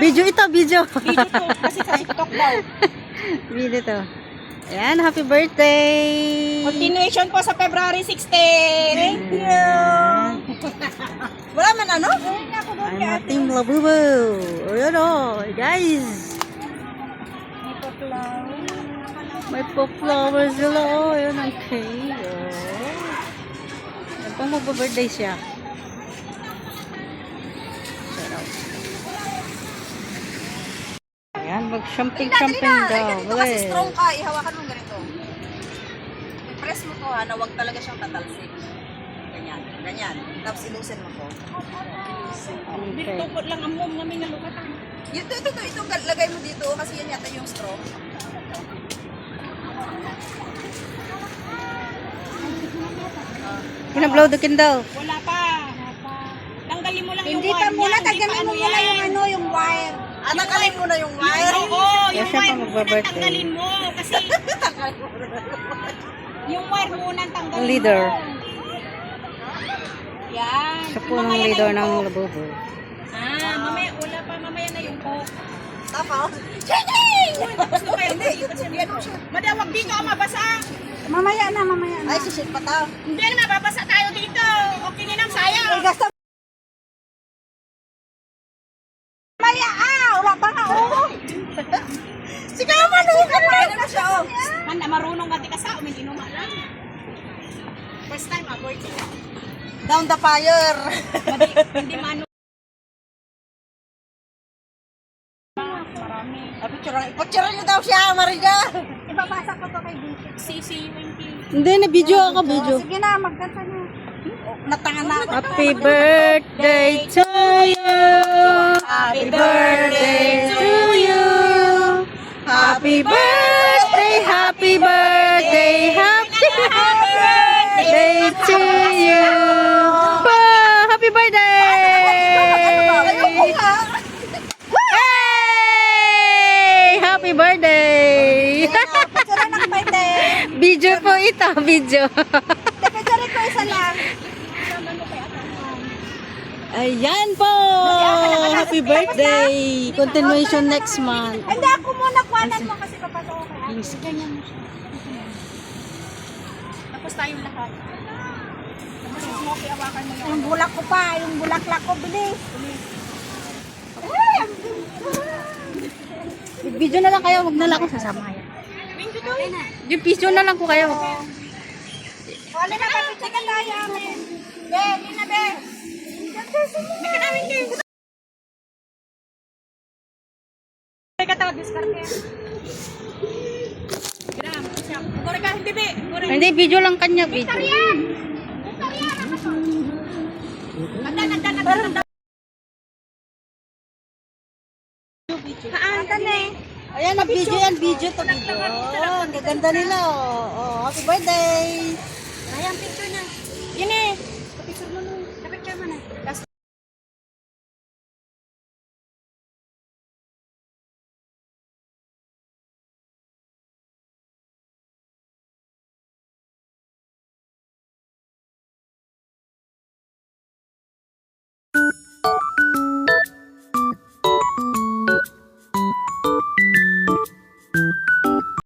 Video ito, video. Video to, kasi sa TikTok daw. Video to. Ayan, happy birthday! Continuation po sa February 16. Thank you. Wala man ano? I'm a team Labubu. Ayan o, guys. May pa-flowers sila. Oh, ayan ang cake. Ayan pang magpa-birthday siya. Ayan, mag-shopping-shopping daw. Ito kasi strong ka, ihawakan mo ganito. I-press mo to ha, na wag talaga siyang tatalsik. Ganyan, ganyan. Tapos ilusin mo to. Okay. Dito lang ang mom namin nalukatan. Ito, lagay mo dito kasi yan yata yung straw. Pinablow the candle. Wala pa. Tanggalin mo lang yung Hindi wire pa muna, niya, tanggalin mo muna yung ano, yung wire. tanggalin mo na yung wire. Oo, Yes, yung siya wire pa muna magba-birthday. tanggalin mo. Kasi yung wire muna tanggalin Ang leader. mo. Yan. Siya po ang Mamaya na leader yung ng coke. Labubu. Mamaya, wala pa. Mamaya na yung coke. Tapos? Gusto pa yun. Madawag dito ako mabasa. Mamaya na, mamaya na. Ay, sisit pa tao. Hindi na mababasa tayo dito. Okay na lang sayang. Gasta. Mamaya wala pa nga, Sige naman, ano na siya, oh. Handa, marunong ka di ka sa umin, inuma lang. First time, birthday. Down the fire. Hindi mano. Marami. Ipicture nyo daw siya, Marina. Ibabasa ko to kay Vicky. CC20. Hindi, na-video ako, video. Sige na, magkanta nyo. Natangan na ako. Happy birthday to you. Happy birthday to you. Happy birthday, happy birthday, happy birthday to you. Pa, happy birthday! Hey! Happy birthday! Picture ng birthday. Video po ito, video. Picture ko isa lang. Ayan po! Happy birthday! Continuation next month. Hindi, ako muna kuhanan mo kasi papasok ko kay Ate. Ganyan mo siya. Tapos tayong lahat. Tapos yung smoky, awakan mo yung Yung bulak ko pa, yung bulaklak ko, bilis. Video na lang kayo, wag na lang ako sasama. Yung video na lang ko kayo. Wala na, papicture ka tayo, amin. Be, Lina, be. May kanawin kayo. May katawad, diskarte. Gram, siya. Gure ka, hindi be. Gure. Hindi, video lang kanya, video. Yan! Andan. Haan, tane. Ayan, na video yan, video to video. Oh, ang gaganda nila, oh. Oh, happy birthday! Ayan, picture na. Yun eh.